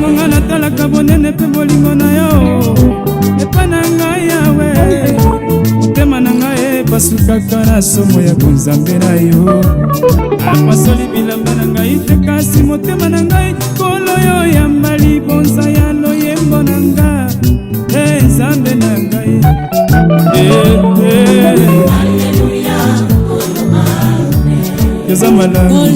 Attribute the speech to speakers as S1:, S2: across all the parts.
S1: ntango nga natalaka bonene mpe bolingo na yo epa na ngai yawe motema na ngai epasukaka na somo ya bonzambe na yo apasoli bilamba na ngai te kasi motema na ngai kolo yo yamba libonza ya loyembo na nga nzambe na ngai eza malamu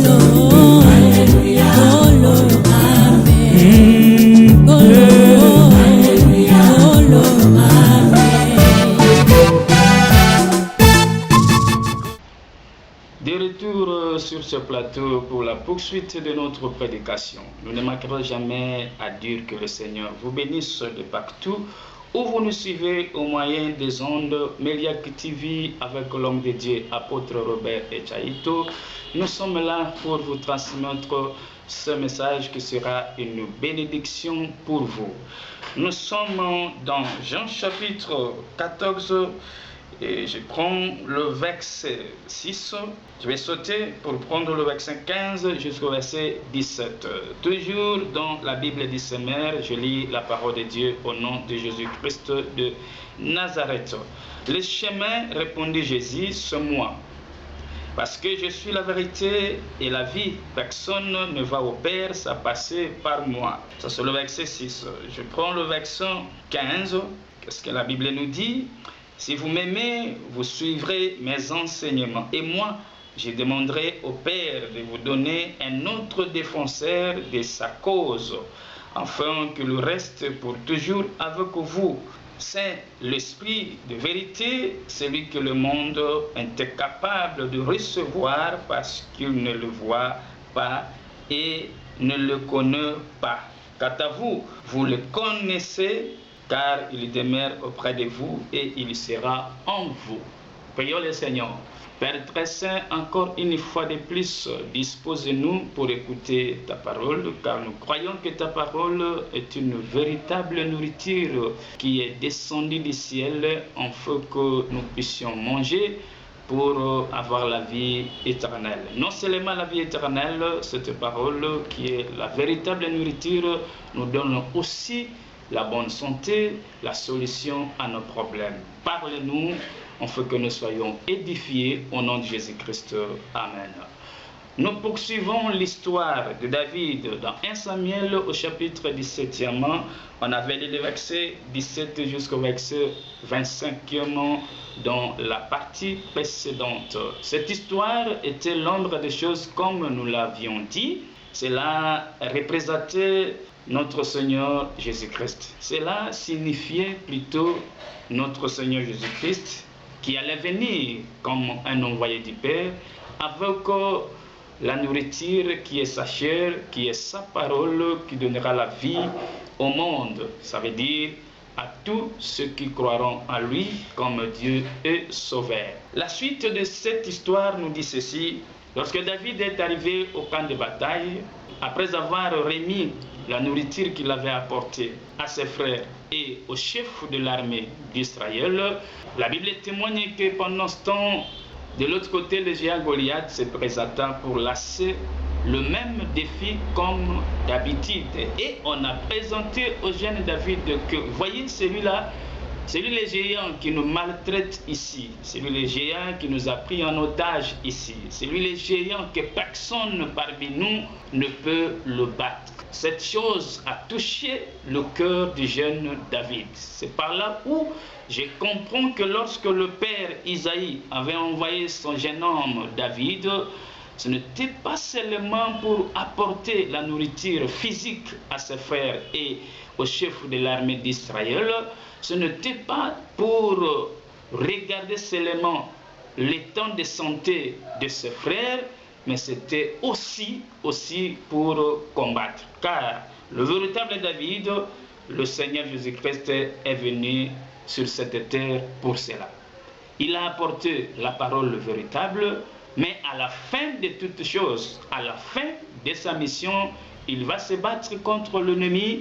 S2: De retour sur ce plateau pour la poursuite de notre prédication. Nous ne manquerons jamais à dire que le Seigneur vous bénisse de partout où vous nous suivez au moyen des ondes Meliac TV avec l'homme de Dieu, apôtre Robert Echaïto. Nous sommes là pour vous transmettre ce message qui sera une bénédiction pour vous. Nous sommes dans Jean chapitre 14 et je prends le verset 6. Je vais sauter pour prendre le verset 15 jusqu'au verset 17. Toujours dans la Bible du Seigneur, je lis la parole de Dieu au nom de Jésus-Christ de Nazareth. Le chemin, répondit Jésus, c'est moi. Parce que je suis la vérité et la vie. Personne ne va au Père sans passer par moi. Ça c'est le verset 6. Je prends le verset 15. Qu'est-ce que la Bible nous dit? Si vous m'aimez, vous suivrez mes enseignements. Et moi, je demanderai au Père de vous donner un autre défenseur de sa cause, afin qu'il reste pour toujours avec vous. C'est l'Esprit de vérité, celui que le monde est incapable de recevoir parce qu'il ne le voit pas et ne le connaît pas. Quant à vous, vous le connaissez, car il demeure auprès de vous et il sera en vous. Prions le Seigneur. Père très saint, encore une fois de plus, dispose-nous pour écouter ta parole, car nous croyons que ta parole est une véritable nourriture qui est descendue du ciel, afin que nous puissions manger pour avoir la vie éternelle. Non seulement la vie éternelle, cette parole qui est la véritable nourriture nous donne aussi la bonne santé, la solution à nos problèmes. Parle-nous, afin que nous soyons édifiés au nom de Jésus-Christ. Amen. Nous poursuivons l'histoire de David dans 1 Samuel au chapitre 17e. On avait lu le verset 17 jusqu'au verset 25 dans la partie précédente. Cette histoire était l'ombre des choses comme nous l'avions dit. Cela représentait notre Seigneur Jésus-Christ. Cela signifiait plutôt notre Seigneur Jésus-Christ qui allait venir comme un envoyé du Père avec la nourriture qui est sa chair, qui est sa parole, qui donnera la vie au monde. Ça veut dire à tous ceux qui croiront en lui comme Dieu est sauveur. La suite de cette histoire nous dit ceci. Lorsque David est arrivé au camp de bataille, après avoir remis la nourriture qu'il avait apportée à ses frères et au chef de l'armée d'Israël, la Bible témoigne que pendant ce temps, de l'autre côté, le géant Goliath se présenta pour lancer le même défi comme d'habitude. Et on a présenté au jeune David que, voyez celui-là, c'est lui le géant qui nous maltraite ici. C'est lui le géant qui nous a pris en otage ici. C'est lui le géant que personne parmi nous ne peut le battre. Cette chose a touché le cœur du jeune David. C'est par là où je comprends que lorsque le père Isaïe avait envoyé son jeune homme David, ce n'était pas seulement pour apporter la nourriture physique à ses frères et au chef de l'armée d'Israël. Ce n'était pas pour regarder seulement l'état de santé de ses frères, mais c'était aussi pour combattre. Car le véritable David, le Seigneur Jésus-Christ, est venu sur cette terre pour cela. Il a apporté la parole véritable, mais à la fin de toutes choses, à la fin de sa mission, il va se battre contre l'ennemi,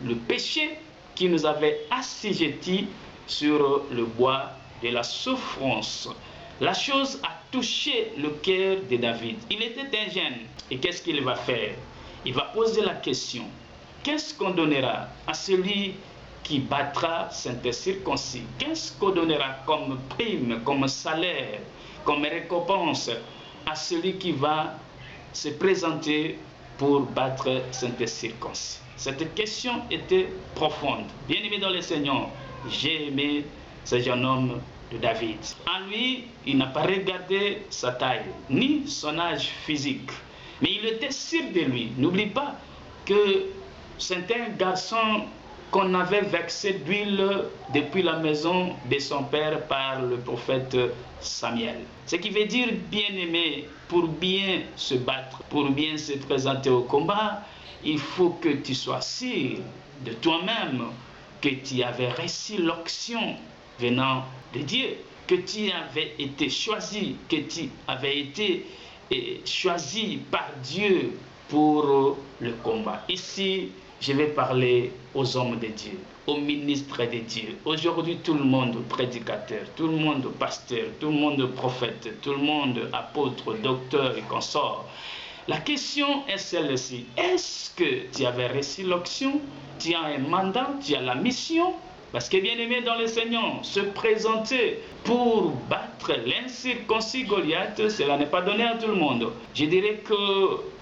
S2: le péché qui nous avait assujettis sur le bois de la souffrance. La chose a touché le cœur de David. Il était un jeune. Et qu'est-ce qu'il va faire? Il va poser la question. qu'est-ce qu'on donnera à celui qui battra Saint-Circoncis? Qu'est-ce qu'on donnera comme prime, comme salaire, comme récompense à celui qui va se présenter pour battre Saint-Circoncis? Cette question était profonde. Bien-aimé dans le Seigneur, j'ai aimé ce jeune homme de David. En lui, il n'a pas regardé sa taille, ni son âge physique, mais il était sûr de lui. N'oublie pas que c'est un garçon qu'on avait versé d'huile depuis la maison de son père par le prophète Samuel. Ce qui veut dire, bien-aimé, pour bien se battre, pour bien se présenter au combat, il faut que tu sois sûr de toi-même que tu avais reçu l'onction venant de Dieu, que tu avais été choisi, que tu avais été choisi par Dieu pour le combat. Ici, je vais parler aux hommes de Dieu, aux ministres de Dieu. Aujourd'hui, tout le monde prédicateur, tout le monde pasteur, tout le monde prophète, tout le monde apôtre, docteur et consort. La question est celle-ci. Est-ce que tu avais reçu l'onction? Tu as un mandat? Tu as la mission? Parce que bien aimé dans le Seigneur, se présenter pour battre l'incirconcis Goliath, cela n'est pas donné à tout le monde. Je dirais que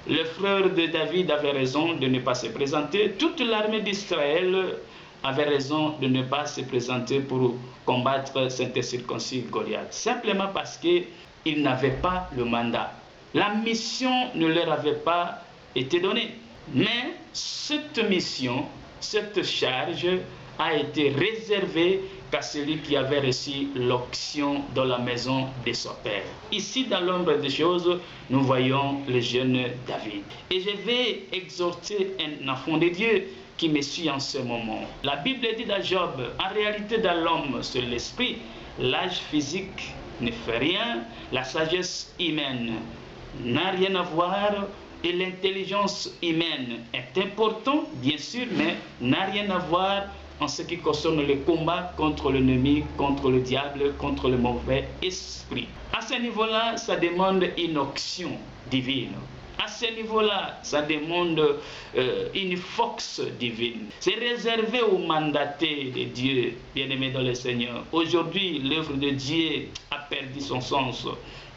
S2: le frère de David avait raison de ne pas se présenter. Toute l'armée d'Israël avait raison de ne pas se présenter pour combattre cet incirconcis Goliath. Simplement parce qu'ils n'avaient pas le mandat. La mission ne leur avait pas été donnée. Mais cette mission, cette charge a été réservée qu'à celui qui avait reçu l'onction dans la maison de son père. Ici, dans l'ombre des choses, nous voyons le jeune David. Et je vais exhorter un enfant de Dieu qui me suit en ce moment. La Bible dit dans Job, en réalité dans l'homme, c'est l'esprit, l'âge physique ne fait rien, la sagesse humaine n'a rien à voir, et l'intelligence humaine est importante, bien sûr, mais n'a rien à voir en ce qui concerne le combat contre l'ennemi, contre le diable, contre le mauvais esprit. À ce niveau-là, ça demande une onction divine. À ce niveau-là, ça demande une force divine. C'est réservé aux mandatés de Dieu, bien-aimés dans le Seigneur. Aujourd'hui, l'œuvre de Dieu a perdu son sens.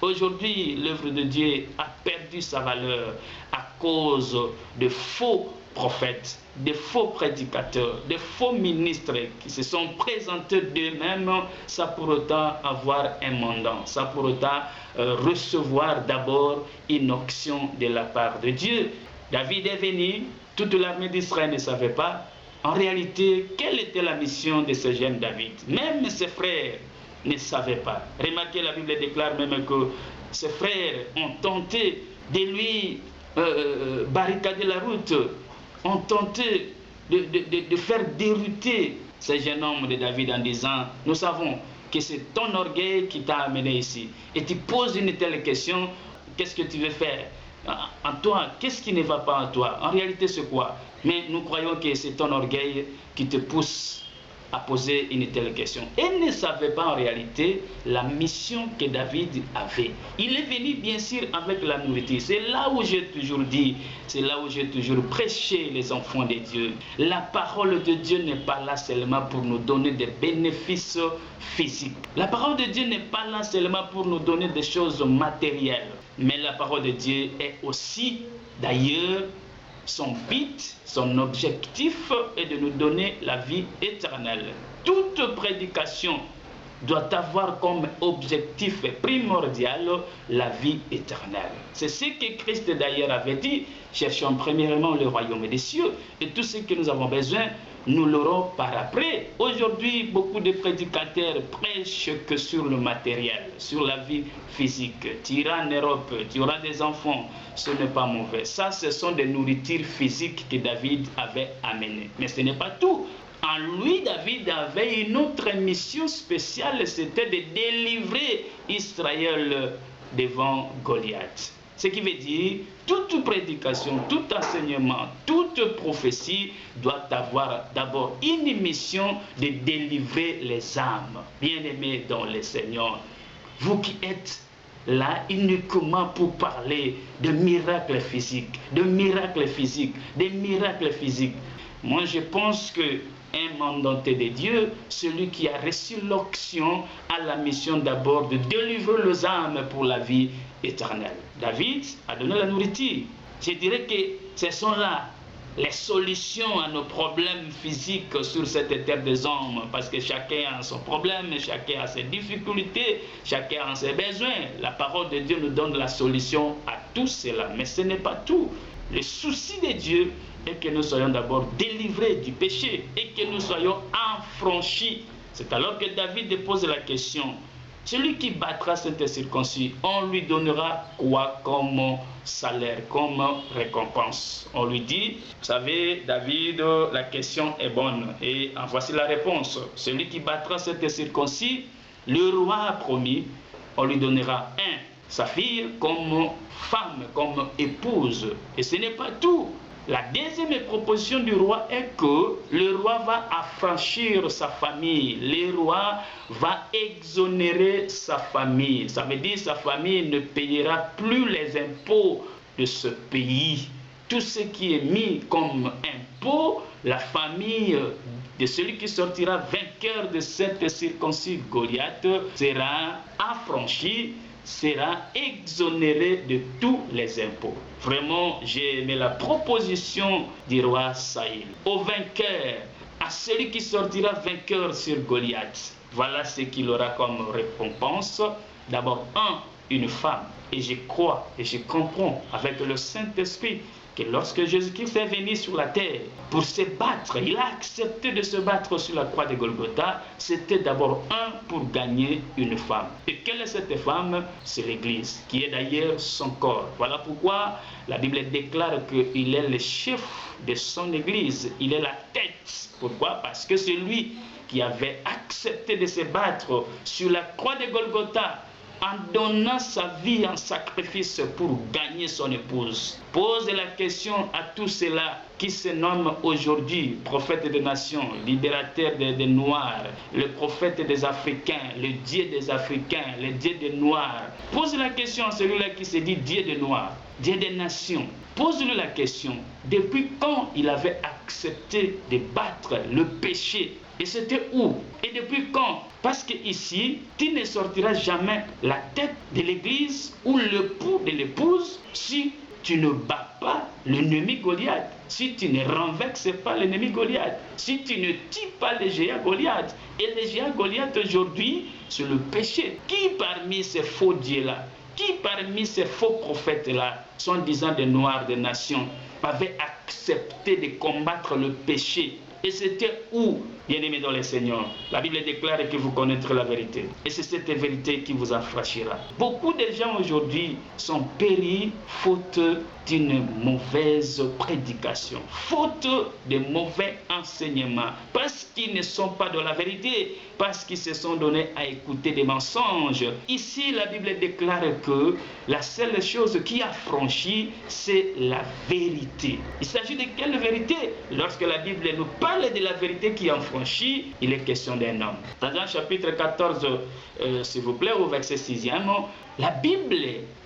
S2: Aujourd'hui, l'œuvre de Dieu a perdu sa valeur à cause de faux prophètes, de faux prédicateurs, de faux ministres qui se sont présentés d'eux-mêmes sans pour autant avoir un mandat, sans pour autant recevoir d'abord une onction de la part de Dieu. David est venu, toute l'armée d'Israël ne savait pas en réalité quelle était la mission de ce jeune David. Même ses frères ne savaient pas. Remarquez, la Bible déclare même que ses frères ont tenté de lui barricader la route, ont tenté de faire dérouter ce jeune homme de David en disant, nous savons que c'est ton orgueil qui t'a amené ici. Et tu poses une telle question, qu'est-ce que tu veux faire en toi? Qu'est-ce qui ne va pas en toi? En réalité, c'est quoi? Mais nous croyons que c'est ton orgueil qui te pousse à poser une telle question. Il ne savait pas en réalité la mission que David avait. Il est venu bien sûr avec la nourriture. C'est là où j'ai toujours dit, c'est là où j'ai toujours prêché les enfants de Dieu. La parole de Dieu n'est pas là seulement pour nous donner des bénéfices physiques. La parole de Dieu n'est pas là seulement pour nous donner des choses matérielles. Mais la parole de Dieu est aussi, d'ailleurs, son but, son objectif est de nous donner la vie éternelle. Toute prédication doit avoir comme objectif primordial la vie éternelle. C'est ce que Christ d'ailleurs avait dit, cherchons premièrement le royaume des cieux et tout ce que nous avons besoin, nous l'aurons par après. Aujourd'hui, beaucoup de prédicateurs prêchent que sur le matériel, sur la vie physique. Tu iras en Europe, tu auras des enfants, ce n'est pas mauvais. Ça, ce sont des nourritures physiques que David avait amenées. Mais ce n'est pas tout. En lui, David avait une autre mission spéciale, c'était de délivrer Israël devant Goliath. Ce qui veut dire, toute prédication, tout enseignement, toute prophétie doit avoir d'abord une mission de délivrer les âmes. Bien-aimés dans le Seigneur, vous qui êtes là uniquement pour parler de miracles physiques, de miracles physiques, de miracles physiques. Moi, je pense que un mandaté de Dieu, celui qui a reçu l'onction, a la mission d'abord de délivrer les âmes pour la vie éternelle. David a donné la nourriture. Je dirais que ce sont là les solutions à nos problèmes physiques sur cette terre des hommes, parce que chacun a son problème, chacun a ses difficultés, chacun a ses besoins. La parole de Dieu nous donne la solution à tout cela, mais ce n'est pas tout. Le souci de Dieu est que nous soyons d'abord délivrés du péché et que nous soyons affranchis. C'est alors que David pose la question: celui qui battra cet incirconcis, on lui donnera quoi comme salaire, comme récompense? On lui dit, vous savez, David, la question est bonne. Et en voici la réponse. Celui qui battra cet incirconcis, le roi a promis, on lui donnera sa fille comme femme, comme épouse. Et ce n'est pas tout. La deuxième proposition du roi est que le roi va affranchir sa famille. Le roi va exonérer sa famille. Ça veut dire que sa famille ne payera plus les impôts de ce pays. Tout ce qui est mis comme impôt, la famille de celui qui sortira vainqueur de cette circoncis Goliath sera affranchie, sera exonéré de tous les impôts. Vraiment, j'ai aimé la proposition du roi Saïl. Au vainqueur, à celui qui sortira vainqueur sur Goliath, voilà ce qu'il aura comme récompense. D'abord, une femme. Et je crois et je comprends avec le Saint-Esprit que lorsque Jésus-Christ est venu sur la terre pour se battre, il a accepté de se battre sur la croix de Golgotha. C'était d'abord pour gagner une femme. Et quelle est cette femme? C'est l'Église, qui est d'ailleurs son corps. Voilà pourquoi la Bible déclare qu'il est le chef de son Église, il est la tête. Pourquoi? Parce que c'est lui qui avait accepté de se battre sur la croix de Golgotha, en donnant sa vie en sacrifice pour gagner son épouse. Pose la question à tous ceux-là qui se nomment aujourd'hui prophète des nations, libérateur des Noirs, le prophète des Africains, le Dieu des Africains, le Dieu des Noirs. Pose la question à celui-là qui se dit Dieu des Noirs, Dieu des nations. Pose-lui la question, depuis quand il avait accepté de battre le péché? Et c'était où? Et depuis quand? Parce que ici, tu ne sortiras jamais la tête de l'église ou l'époux de l'épouse si tu ne bats pas l'ennemi Goliath, si tu ne renverses pas l'ennemi Goliath, si tu ne tues pas le géant Goliath. Et le géant Goliath aujourd'hui, c'est le péché. Qui parmi ces faux dieux-là, qui parmi ces faux prophètes-là, sont disant des Noirs des nations, avait accepté de combattre le péché? Et c'était où, bien-aimés dans le Seigneur? La Bible déclare que vous connaîtrez la vérité. Et c'est cette vérité qui vous affranchira. Beaucoup de gens aujourd'hui sont péris faute d'une mauvaise prédication, faute de mauvais enseignements, parce qu'ils ne sont pas dans la vérité, parce qu'ils se sont donnés à écouter des mensonges. Ici, la Bible déclare que la seule chose qui affranchit, c'est la vérité. Il s'agit de quelle vérité? Lorsque la Bible nous parle de la vérité qui affranchit, il est question d'un homme. Dans Jean chapitre 14, s'il vous plaît, au verset 6e, la Bible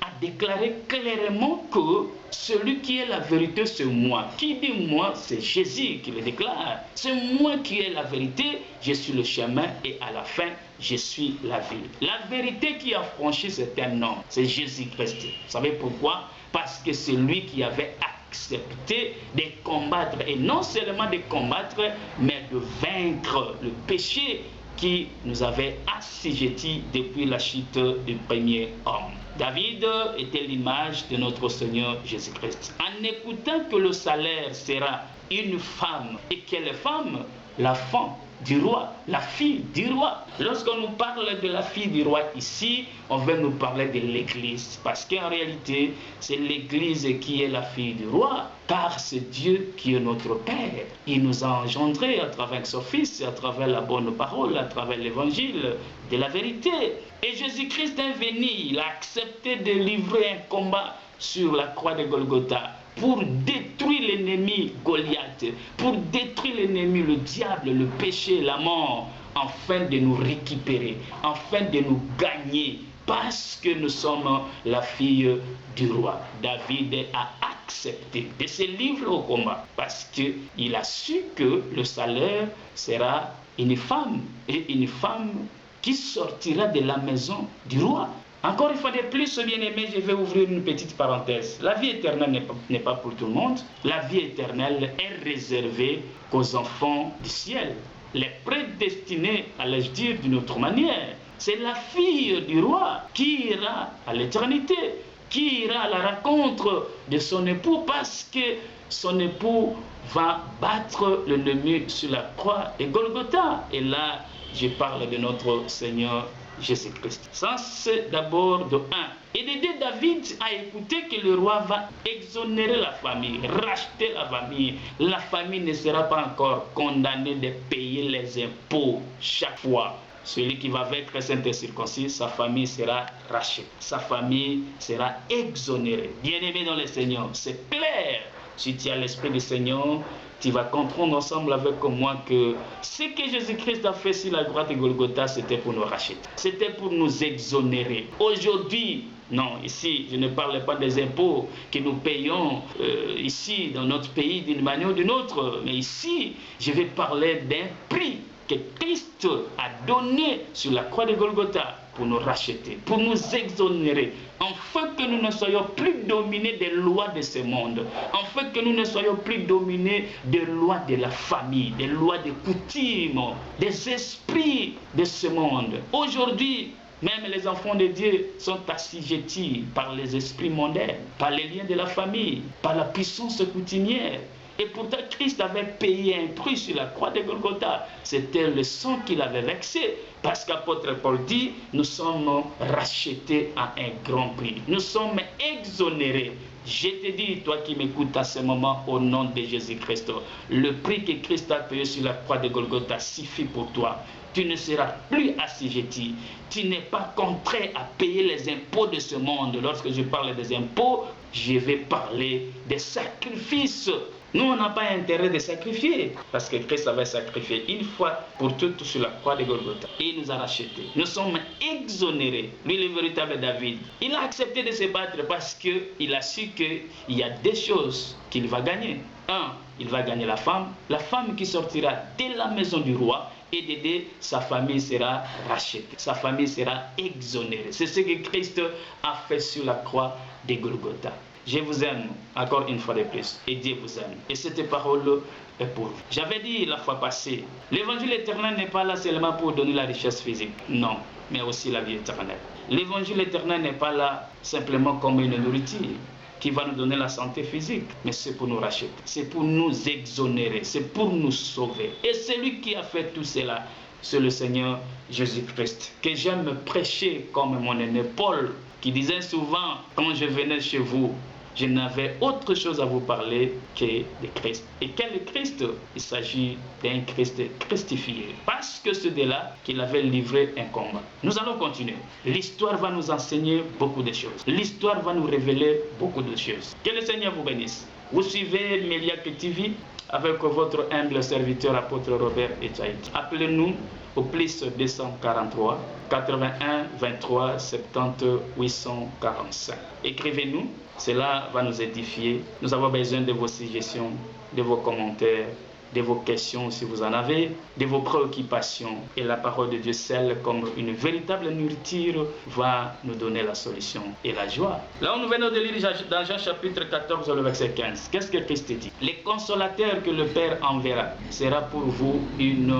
S2: a déclaré clairement que celui qui est la vérité, c'est moi. Qui dit moi? C'est Jésus qui le déclare. C'est moi qui ai la vérité, je suis le chemin et à la fin, je suis la vie. La vérité qui a franchi, c'est un homme, c'est Jésus-Christ. Vous savez pourquoi? Parce que c'est lui qui avait accepté de combattre, et non seulement de combattre, mais de vaincre le péché qui nous avait assujettis depuis la chute du premier homme. David était l'image de notre Seigneur Jésus-Christ. En écoutant que le salaire sera une femme, et quelle femme? L'enfant du roi, la fille du roi. Lorsqu'on nous parle de la fille du roi ici, on veut nous parler de l'église, parce qu'en réalité, c'est l'église qui est la fille du roi, car c'est Dieu qui est notre Père. Il nous a engendrés à travers son Fils, à travers la bonne parole, à travers l'évangile de la vérité. Et Jésus-Christ est venu, il a accepté de livrer un combat sur la croix de Golgotha, pour détruire l'ennemi Goliath, pour détruire l'ennemi, le diable, le péché, la mort, afin de nous récupérer, afin de nous gagner, parce que nous sommes la fille du roi. David a accepté de se livrer au combat parce qu'il a su que le salaire sera une femme, et une femme qui sortira de la maison du roi. Encore une fois de plus, bien-aimé, je vais ouvrir une petite parenthèse. La vie éternelle n'est pas pour tout le monde. La vie éternelle est réservée qu'aux enfants du ciel. Les prédestinés, allais-je dire d'une autre manière, c'est la fille du roi qui ira à l'éternité, qui ira à la rencontre de son époux parce que son époux va battre l'ennemi sur la croix de Golgotha. Et là, je parle de notre Seigneur Jésus-Christ. Ça, c'est d'abord de 1. Et de 2, David a écouté que le roi va exonérer la famille, racheter la famille. La famille ne sera pas encore condamnée de payer les impôts chaque fois. Celui qui va vaincre saint et circoncis, sa famille sera rachetée. Sa famille sera exonérée. Bien-aimé dans le Seigneur, c'est clair. Si tu as l'Esprit du Seigneur, tu vas comprendre ensemble avec moi que ce que Jésus-Christ a fait sur la croix de Golgotha, c'était pour nous racheter. C'était pour nous exonérer. Aujourd'hui, non, ici, je ne parle pas des impôts que nous payons ici dans notre pays d'une manière ou d'une autre. Mais ici, je vais parler d'un prix que Christ a donné sur la croix de Golgotha pour nous racheter, pour nous exonérer, afin que nous ne soyons plus dominés des lois de ce monde, afin que nous ne soyons plus dominés des lois de la famille, des lois de coutumes, des esprits de ce monde. Aujourd'hui, même les enfants de Dieu sont assujettis par les esprits mondains, par les liens de la famille, par la puissance coutumière. Et pourtant, Christ avait payé un prix sur la croix de Golgotha. C'était le sang qu'il avait versé. Parce qu'apôtre Paul dit, nous sommes rachetés à un grand prix. Nous sommes exonérés. Je te dis, toi qui m'écoutes à ce moment, au nom de Jésus-Christ, le prix que Christ a payé sur la croix de Golgotha suffit pour toi. Tu ne seras plus assujetti. Tu n'es pas contraint à payer les impôts de ce monde. Lorsque je parle des impôts, je vais parler des sacrifices. Nous, on n'a pas intérêt de sacrifier parce que Christ avait sacrifié une fois pour toutes sur la croix de Golgotha. Et il nous a rachetés. Nous sommes exonérés. Lui, le véritable David, il a accepté de se battre parce qu'il a su qu'il y a des choses qu'il va gagner. 1, il va gagner la femme qui sortira de la maison du roi. Et de 2, sa famille sera rachetée. Sa famille sera exonérée. C'est ce que Christ a fait sur la croix de Golgotha. Je vous aime encore une fois de plus et Dieu vous aime. Et cette parole est pour vous. J'avais dit la fois passée, l'évangile éternel n'est pas là seulement pour donner la richesse physique. Non, mais aussi la vie éternelle. L'évangile éternel n'est pas là simplement comme une nourriture qui va nous donner la santé physique, mais c'est pour nous racheter, c'est pour nous exonérer, c'est pour nous sauver. Et celui qui a fait tout cela, c'est le Seigneur Jésus-Christ, que j'aime prêcher comme mon aîné Paul, qui disait souvent, quand je venais chez vous, je n'avais autre chose à vous parler que de Christ. Et quel Christ? Il s'agit d'un Christ christifié. Parce que c'est de là qu'il avait livré un combat. Nous allons continuer. L'histoire va nous enseigner beaucoup de choses. L'histoire va nous révéler beaucoup de choses. Que le Seigneur vous bénisse. Vous suivez Meliac TV avec votre humble serviteur apôtre Robert Echaïd. Appelez-nous au plus 243 81 23 70 845. Écrivez-nous, cela va nous édifier. Nous avons besoin de vos suggestions, de vos commentaires, de vos questions si vous en avez, de vos préoccupations. Et la parole de Dieu, celle comme une véritable nourriture, va nous donner la solution et la joie. Là, nous venons de lire dans Jean chapitre 14, le verset 15. Qu'est-ce que Christ dit? Le consolateur que le Père enverra sera pour vous une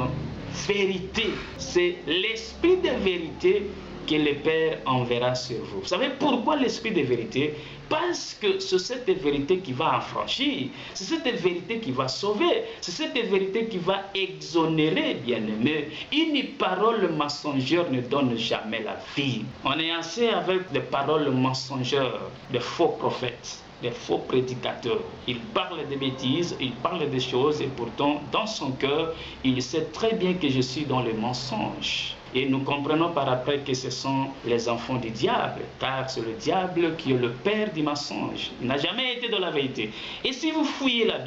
S2: vérité. C'est l'esprit de vérité que le Père enverra sur vous. Vous savez pourquoi l'esprit de vérité? Parce que c'est cette vérité qui va affranchir, c'est cette vérité qui va sauver, c'est cette vérité qui va exonérer, bien-aimé. Une parole mensongère ne donne jamais la vie. On est assez avec des paroles mensongères, des faux prophètes, des faux prédicateurs. Il parle de bêtises, il parle des choses et pourtant, dans son cœur, il sait très bien que je suis dans le mensonge. Et nous comprenons par après que ce sont les enfants du diable, car c'est le diable qui est le père du mensonge. Il n'a jamais été dans la vérité. Et si vous fouillez la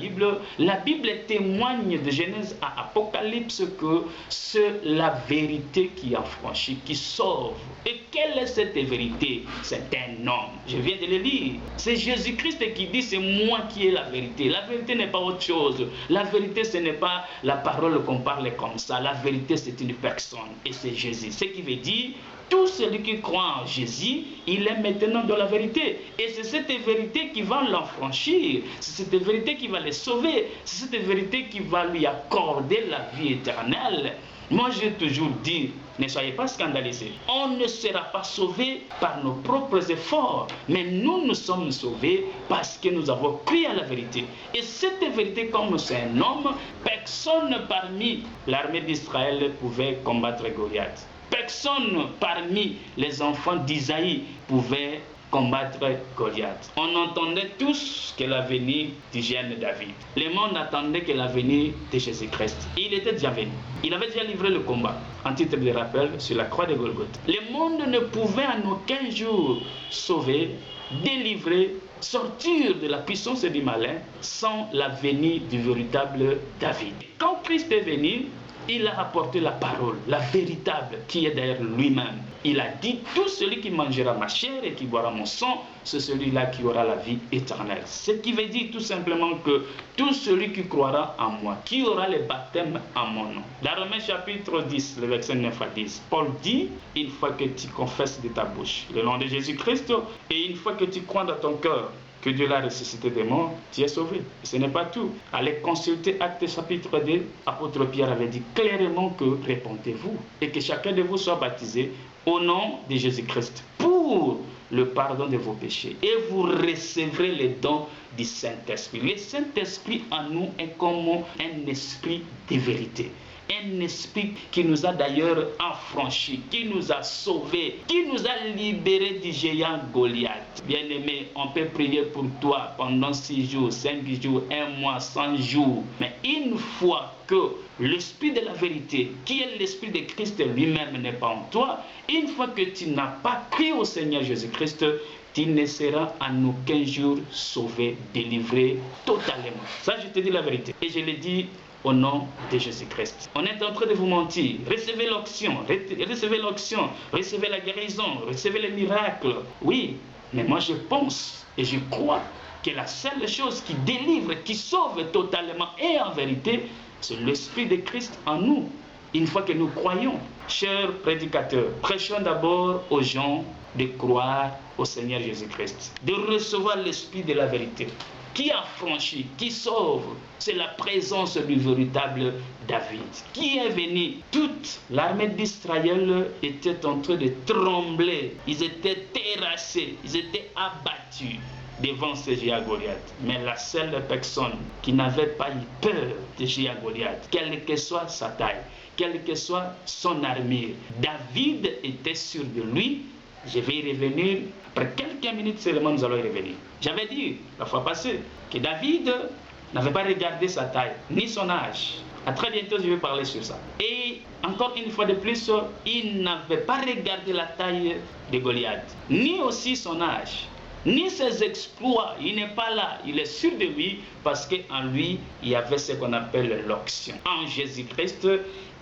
S2: Bible témoigne de Genèse à Apocalypse que c'est la vérité qui affranchit, qui sauve. Et quelle est cette vérité? C'est un homme. Je viens de le lire. C'est Jésus-Christ qui dit c'est moi qui ai la vérité. La vérité n'est pas autre chose. La vérité, ce n'est pas la parole qu'on parle comme ça. La vérité, c'est une personne. Et c'est Jésus. Ce qui veut dire, tout celui qui croit en Jésus, il est maintenant dans la vérité. Et c'est cette vérité qui va l'enfranchir. C'est cette vérité qui va le sauver. C'est cette vérité qui va lui accorder la vie éternelle. Moi, j'ai toujours dit, ne soyez pas scandalisés. On ne sera pas sauvé par nos propres efforts. Mais nous sommes sauvés parce que nous avons cru à la vérité. Et cette vérité, comme c'est un homme, personne parmi l'armée d'Israël pouvait combattre Goliath. Personne parmi les enfants d'Isaïe pouvait combattre Goliath. On entendait tous que l'avenir du jeune David. Le monde attendait que l'avenir de Jésus-Christ. Il était déjà venu. Il avait déjà livré le combat, en titre de rappel, sur la croix de Golgotha. Le monde ne pouvait en aucun jour sauver, délivrer, sortir de la puissance du malin sans la venue du véritable David. Quand Christ est venu, il a apporté la parole, la véritable, qui est derrière lui-même. Il a dit, tout celui qui mangera ma chair et qui boira mon sang, c'est celui-là qui aura la vie éternelle. Ce qui veut dire tout simplement que tout celui qui croira en moi, qui aura le baptême en mon nom. Dans Romains chapitre 10, le verset 9 à 10, Paul dit, une fois que tu confesses de ta bouche le nom de Jésus-Christ, et une fois que tu crois dans ton cœur que Dieu l'a ressuscité des morts, tu es sauvé. Et ce n'est pas tout. Allez consulter Actes chapitre 2. Apôtre Pierre avait dit clairement que répentez-vous et que chacun de vous soit baptisé au nom de Jésus-Christ pour le pardon de vos péchés. Et vous recevrez les dons du Saint-Esprit. Le Saint-Esprit en nous est comme un esprit de vérité. Un esprit qui nous a d'ailleurs affranchis, qui nous a sauvés, qui nous a libérés du géant Goliath. Bien-aimé, on peut prier pour toi pendant 6 jours, 5 jours, 1 mois, 100 jours. Mais une fois que l'esprit de la vérité, qui est l'esprit de Christ lui-même, n'est pas en toi, une fois que tu n'as pas cru au Seigneur Jésus-Christ, tu ne seras en aucun jour sauvé, délivré totalement. Ça, je te dis la vérité. Et je le dis au nom de Jésus-Christ. On est en train de vous mentir. Recevez l'onction, recevez la guérison, recevez les miracles. Oui, mais moi je pense et je crois que la seule chose qui délivre, qui sauve totalement et en vérité, c'est l'Esprit de Christ en nous. Une fois que nous croyons, chers prédicateurs, prêchons d'abord aux gens de croire au Seigneur Jésus-Christ, de recevoir l'Esprit de la vérité, qui affranchit, qui sauve. C'est la présence du véritable David, qui est venu. Toute l'armée d'Israël était en train de trembler. Ils étaient terrassés, ils étaient abattus devant ce géant Goliath. Mais la seule personne qui n'avait pas eu peur de géant Goliath, quelle que soit sa taille, quelle que soit son armure, David était sûr de lui. Je vais y revenir. Après quelques minutes seulement, nous allons y revenir. J'avais dit la fois passée que David n'avait pas regardé sa taille, ni son âge. À très bientôt, je vais parler sur ça. Et encore une fois de plus, il n'avait pas regardé la taille de Goliath, ni aussi son âge, ni ses exploits. Il n'est pas là. Il est sûr de lui parce qu'en lui, il y avait ce qu'on appelle l'onction. En Jésus-Christ,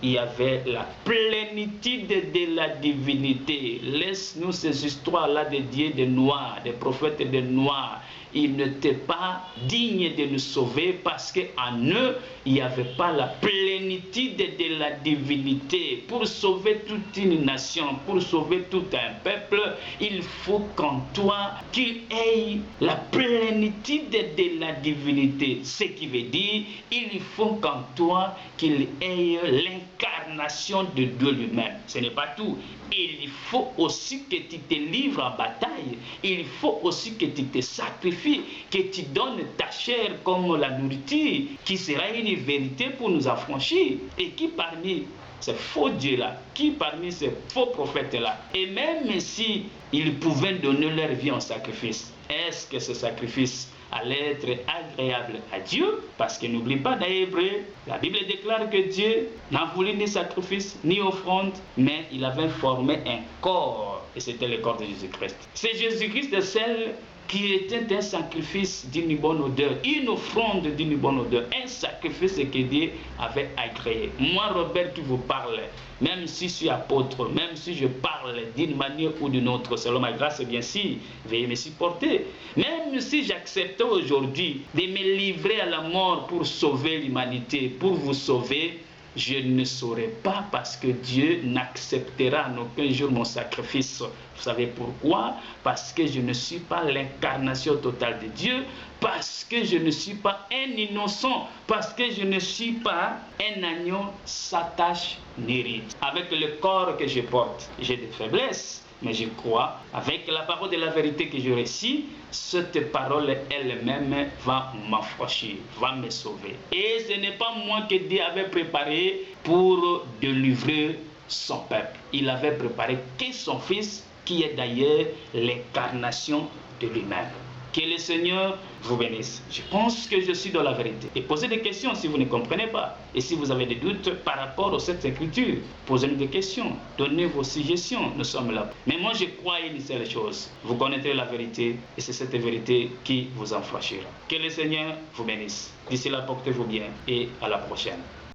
S2: il y avait la plénitude de la divinité. Laisse-nous ces histoires-là de dieux de noirs, des prophètes de noirs. Ils n'étaient pas dignes de nous sauver parce qu'en eux, il n'y avait pas la plénitude de la divinité. Pour sauver toute une nation, pour sauver tout un peuple, il faut qu'en toi, qu'il ait la plénitude de la divinité. Ce qui veut dire, il faut qu'en toi, qu'il ait l'incarnation de Dieu lui-même. Ce n'est pas tout. Il faut aussi que tu te livres en bataille. Il faut aussi que tu te sacrifies, que tu donnes ta chair comme la nourriture, qui sera une vérité pour nous affranchir. Et qui parmi ces faux dieux-là, qui parmi ces faux prophètes-là, et même si ils pouvaient donner leur vie en sacrifice, est-ce que ce sacrifice allait être agréable à Dieu, parce que n'oublie pas dans Hébreu, la Bible déclare que Dieu n'a voulu ni sacrifice, ni offrande, mais il avait formé un corps, et c'était le corps de Jésus-Christ. C'est Jésus-Christ de celle qui était un sacrifice d'une bonne odeur, une offrande d'une bonne odeur, un sacrifice que Dieu avait agréé. Moi, Robert, qui vous parle, même si je suis apôtre, même si je parle d'une manière ou d'une autre, selon ma grâce, et bien si, veuillez me supporter. Même si j'acceptais aujourd'hui de me livrer à la mort pour sauver l'humanité, pour vous sauver, je ne saurais pas, parce que Dieu n'acceptera en aucun jour mon sacrifice. Vous savez pourquoi? Parce que je ne suis pas l'incarnation totale de Dieu, parce que je ne suis pas un innocent, parce que je ne suis pas un agneau sans tache ni ride. Avec le corps que je porte, j'ai des faiblesses. Mais je crois, avec la parole de la vérité que je récite, cette parole elle-même va m'affranchir, va me sauver. Et ce n'est pas moi que Dieu avait préparé pour délivrer son peuple. Il avait préparé que son Fils, qui est d'ailleurs l'incarnation de lui-même. Que le Seigneur vous bénisse. Je pense que je suis dans la vérité. Et posez des questions si vous ne comprenez pas. Et si vous avez des doutes par rapport à cette écriture, posez-nous des questions. Donnez vos suggestions. Nous sommes là. Mais moi, je crois à une seule chose. Vous connaîtrez la vérité et c'est cette vérité qui vous affranchira. Que le Seigneur vous bénisse. D'ici là, portez-vous bien et à la prochaine.